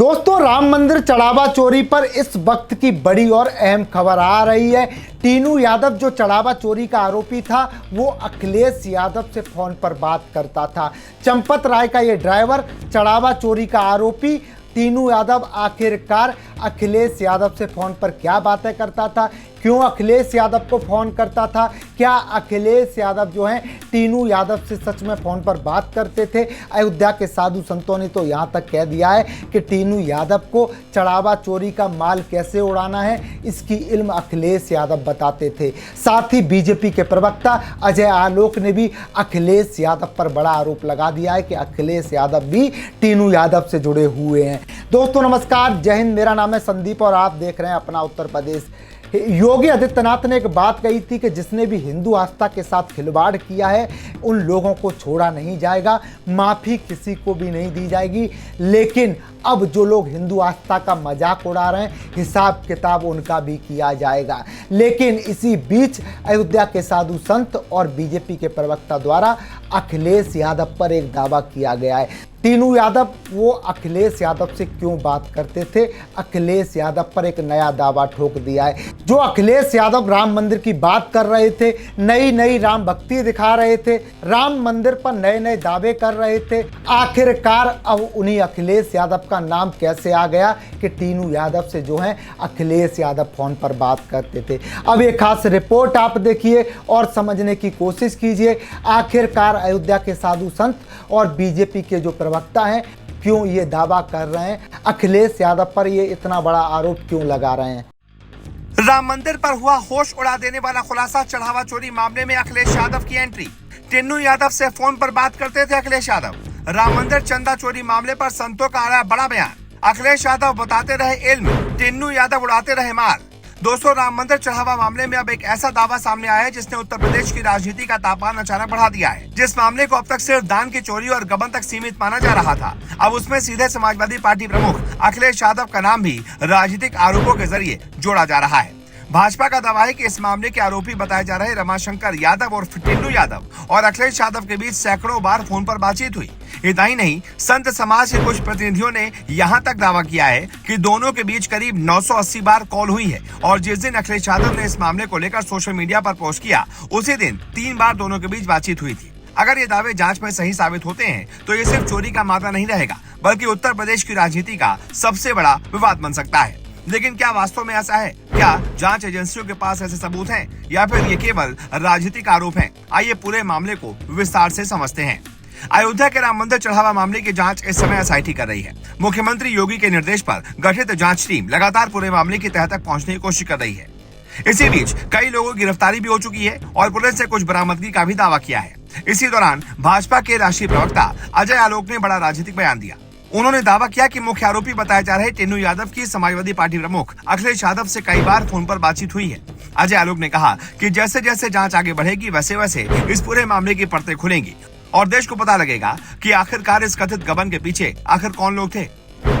दोस्तों, राम मंदिर चढ़ावा चोरी पर इस वक्त की बड़ी और अहम खबर आ रही है। टीनू यादव जो चढ़ावा चोरी का आरोपी था, वो अखिलेश यादव से फोन पर बात करता था। चंपत राय का ये ड्राइवर चढ़ावा चोरी का आरोपी टीनू यादव आखिरकार अखिलेश यादव से फोन पर क्या बातें करता था, क्यों अखिलेश यादव को फोन करता था, क्या अखिलेश यादव जो हैं टीनू यादव से सच में फोन पर बात करते थे। अयोध्या के साधु संतों ने तो यहाँ तक कह दिया है कि टीनू यादव को चढ़ावा चोरी का माल कैसे उड़ाना है, इसकी इल्म अखिलेश यादव बताते थे। साथ ही बीजेपी के प्रवक्ता अजय आलोक ने भी अखिलेश यादव पर बड़ा आरोप लगा दिया है कि अखिलेश यादव भी टीनू यादव से जुड़े हुए हैं। दोस्तों नमस्कार, जय हिंद। मेरा नाम है संदीप और आप देख रहे हैं अपना उत्तर प्रदेश। योगी आदित्यनाथ ने एक बात कही थी कि जिसने भी हिंदू आस्था के साथ खिलवाड़ किया है उन लोगों को छोड़ा नहीं जाएगा, माफ़ी किसी को भी नहीं दी जाएगी। लेकिन अब जो लोग हिंदू आस्था का मजाक उड़ा रहे हैं, हिसाब किताब उनका भी किया जाएगा। लेकिन इसी बीच अयोध्या के साधु संत और बीजेपी के प्रवक्ता द्वारा अखिलेश यादव पर एक दावा किया गया है। टीनू यादव वो अखिलेश यादव से क्यों बात करते थे, अखिलेश यादव पर एक नया दावा ठोक दिया है। जो अखिलेश यादव राम मंदिर की बात कर रहे थे, नई नई राम भक्ति दिखा रहे थे, राम मंदिर पर नए नए दावे कर रहे थे, आखिरकार अब उन्हीं अखिलेश यादव का नाम कैसे आ गया कि टीनू यादव से जो है अखिलेश यादव फोन पर बात करते थे। अब एक खास रिपोर्ट आप देखिए और समझने की कोशिश कीजिए, आखिरकार अयोध्या के साधु संत और बीजेपी के जो प्रवक्ता हैं क्यों ये दावा कर रहे हैं, अखिलेश यादव पर ये इतना बड़ा आरोप क्यों लगा रहे हैं। राम मंदिर पर हुआ होश उड़ा देने वाला खुलासा, चढ़ावा चोरी मामले में अखिलेश यादव की एंट्री। टीनू यादव से फोन पर बात करते थे अखिलेश यादव। राम मंदिर चंदा चोरी मामले पर संतों का आया बड़ा बयान। अखिलेश यादव बताते रहे इल्म, टीनू यादव उड़ाते रहे माल। दोस्तों, राम मंदिर चढ़ावा मामले में अब एक ऐसा दावा सामने आया है जिसने उत्तर प्रदेश की राजनीति का तापमान अचानक बढ़ा दिया है। जिस मामले को अब तक सिर्फ दान की चोरी और गबन तक सीमित माना जा रहा था, अब उसमें सीधे समाजवादी पार्टी प्रमुख अखिलेश यादव का नाम भी राजनीतिक आरोपों के जरिए जोड़ा जा रहा है। भाजपा का दावा है कि इस मामले के आरोपी बताए जा रहे रमाशंकर यादव और टीनू यादव और अखिलेश यादव के बीच सैकड़ों बार फोन पर बातचीत हुई। इतना ही नहीं, संत समाज के कुछ प्रतिनिधियों ने यहाँ तक दावा किया है कि दोनों के बीच करीब 980 बार कॉल हुई है और जिस दिन अखिलेश यादव ने इस मामले को लेकर सोशल मीडिया पर पोस्ट किया, उसी दिन 3 बार दोनों के बीच बातचीत हुई थी। अगर ये दावे जांच में सही साबित होते हैं तो ये सिर्फ चोरी का मामला नहीं रहेगा, बल्कि उत्तर प्रदेश की राजनीति का सबसे बड़ा विवाद बन सकता है। लेकिन क्या वास्तव में ऐसा है? क्या जांच एजेंसियों के पास ऐसे सबूत हैं या फिर ये केवल राजनीतिक आरोप हैं? आइए पूरे मामले को विस्तार से समझते हैं। अयोध्या के राम मंदिर चढ़ावा मामले की जांच इस समय एसआईटी कर रही है। मुख्यमंत्री योगी के निर्देश पर गठित जांच टीम लगातार पूरे मामले की तह तक पहुंचने की कोशिश कर रही है। इसी बीच कई लोगों की गिरफ्तारी भी हो चुकी है और पुलिस ने कुछ बरामदगी का भी दावा किया है। इसी दौरान भाजपा के राष्ट्रीय प्रवक्ता अजय आलोक ने बड़ा राजनीतिक बयान दिया। उन्होंने दावा किया कि मुख्य आरोपी बताए जा रहे टीनू यादव की समाजवादी पार्टी प्रमुख अखिलेश यादव से कई बार फोन पर बातचीत हुई है। अजय आलोक ने कहा कि जैसे जैसे जांच आगे बढ़ेगी वैसे वैसे इस पूरे मामले की परतें खुलेंगी और देश को पता लगेगा कि आखिरकार इस कथित गबन के पीछे आखिर कौन लोग थे।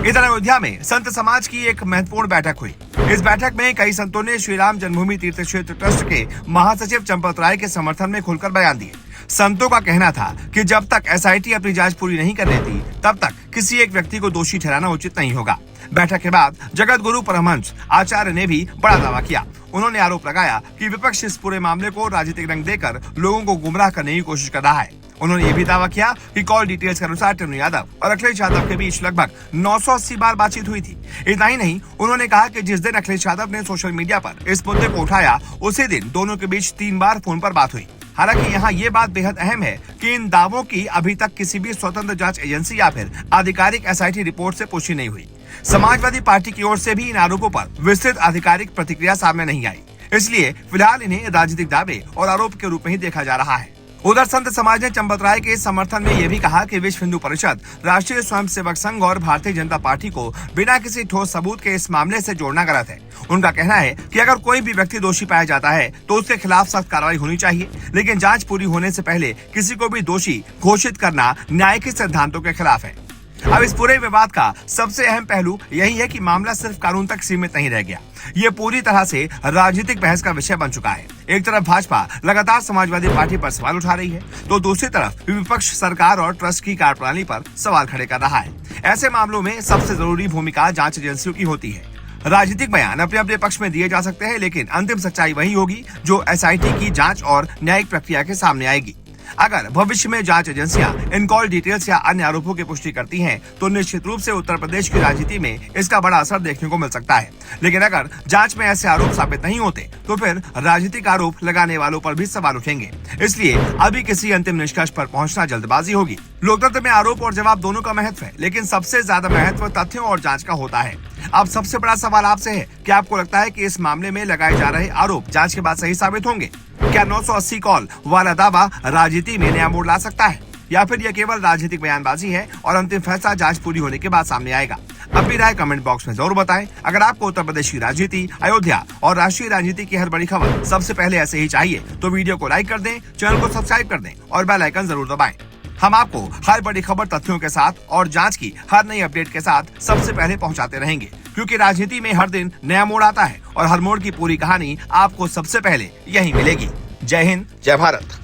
इधर अयोध्या में संत समाज की एक महत्वपूर्ण बैठक हुई। इस बैठक में कई संतों ने श्री राम जन्मभूमि तीर्थ क्षेत्र ट्रस्ट के महासचिव चंपत राय के समर्थन में खुलकर बयान दिए। संतों का कहना था कि जब तक एसआईटी अपनी जांच पूरी नहीं कर लेती तब तक किसी एक व्यक्ति को दोषी ठहराना उचित नहीं होगा। बैठक के बाद जगत गुरु परमहंस आचार्य ने भी बड़ा दावा किया। उन्होंने आरोप लगाया कि विपक्ष इस पूरे मामले को राजनीतिक रंग देकर लोगों को गुमराह करने की कोशिश कर रहा है। उन्होंने ये भी दावा किया कि कॉल डिटेल्स के अनुसार टीनू यादव और अखिलेश यादव के बीच लगभग 980 बार बातचीत हुई थी। इतना ही नहीं, उन्होंने कहा कि जिस दिन अखिलेश यादव ने सोशल मीडिया पर इस मुद्दे को उठाया, उसी दिन दोनों के बीच 3 बार फोन पर बात हुई। हालांकि यहाँ ये बात बेहद अहम है कि इन दावों की अभी तक किसी भी स्वतंत्र जांच एजेंसी या फिर आधिकारिक एसआईटी रिपोर्ट से पुष्टि नहीं हुई। समाजवादी पार्टी की ओर से भी इन आरोपों पर विस्तृत आधिकारिक प्रतिक्रिया सामने नहीं आई, इसलिए फिलहाल इन्हें राजनीतिक दावे और आरोप के रूप में ही देखा जा रहा है। उधर संत समाज ने चंपत राय के समर्थन में यह भी कहा कि विश्व हिंदू परिषद, राष्ट्रीय स्वयंसेवक संघ और भारतीय जनता पार्टी को बिना किसी ठोस सबूत के इस मामले से जोड़ना गलत है। उनका कहना है कि अगर कोई भी व्यक्ति दोषी पाया जाता है तो उसके खिलाफ सख्त कार्रवाई होनी चाहिए, लेकिन जांच पूरी होने से पहले किसी को भी दोषी घोषित करना न्याय के सिद्धांतों के खिलाफ है। अब इस पूरे विवाद का सबसे अहम पहलू यही है कि मामला सिर्फ कानून तक सीमित नहीं रह गया, ये पूरी तरह से राजनीतिक बहस का विषय बन चुका है। एक तरफ भाजपा लगातार समाजवादी पार्टी पर सवाल उठा रही है, तो दूसरी तरफ विपक्ष सरकार और ट्रस्ट की कार्यप्रणाली पर सवाल खड़े कर रहा है। ऐसे मामलों में सबसे जरूरी भूमिका जांच एजेंसियों की होती है। राजनीतिक बयान अपने अपने पक्ष में दिए जा सकते हैं, लेकिन अंतिम सच्चाई वही होगी जो एसआईटी की जांच और न्यायिक प्रक्रिया के सामने आएगी। अगर भविष्य में जांच एजेंसियां इन कॉल डिटेल्स या अन्य आरोपों की पुष्टि करती हैं, तो निश्चित रूप से उत्तर प्रदेश की राजनीति में इसका बड़ा असर देखने को मिल सकता है। लेकिन अगर जांच में ऐसे आरोप साबित नहीं होते, तो फिर राजनीतिक आरोप लगाने वालों पर भी सवाल उठेंगे। इसलिए अभी किसी अंतिम निष्कर्ष पर पहुंचना जल्दबाजी होगी। लोकतंत्र में आरोप और जवाब दोनों का महत्व है, लेकिन सबसे ज्यादा महत्व तथ्यों और जांच का होता है। अब सबसे बड़ा सवाल आपसे है, क्या आपको लगता है कि इस मामले में लगाए जा रहे आरोप जांच के बाद सही साबित होंगे? क्या 980 कॉल वाला दावा राजनीति में नया मोड़ ला सकता है, या फिर यह केवल राजनीतिक बयानबाजी है और अंतिम फैसला जांच पूरी होने के बाद सामने आएगा? अपनी राय कमेंट बॉक्स में जरूर बताएं। अगर आपको उत्तर प्रदेश की राजनीति, अयोध्या और राष्ट्रीय राजनीति की हर बड़ी खबर सबसे पहले ऐसे ही चाहिए, तो वीडियो को लाइक कर दें, चैनल को सब्सक्राइब कर दें और बेल आइकन जरूर दबाएं। हम आपको हर बड़ी खबर तथ्यों के साथ और जांच की हर नई अपडेट के साथ सबसे पहले पहुंचाते रहेंगे, क्योंकि राजनीति में हर दिन नया मोड़ आता है और हर मोड़ की पूरी कहानी आपको सबसे पहले यहीं मिलेगी। जय हिंद, जय भारत।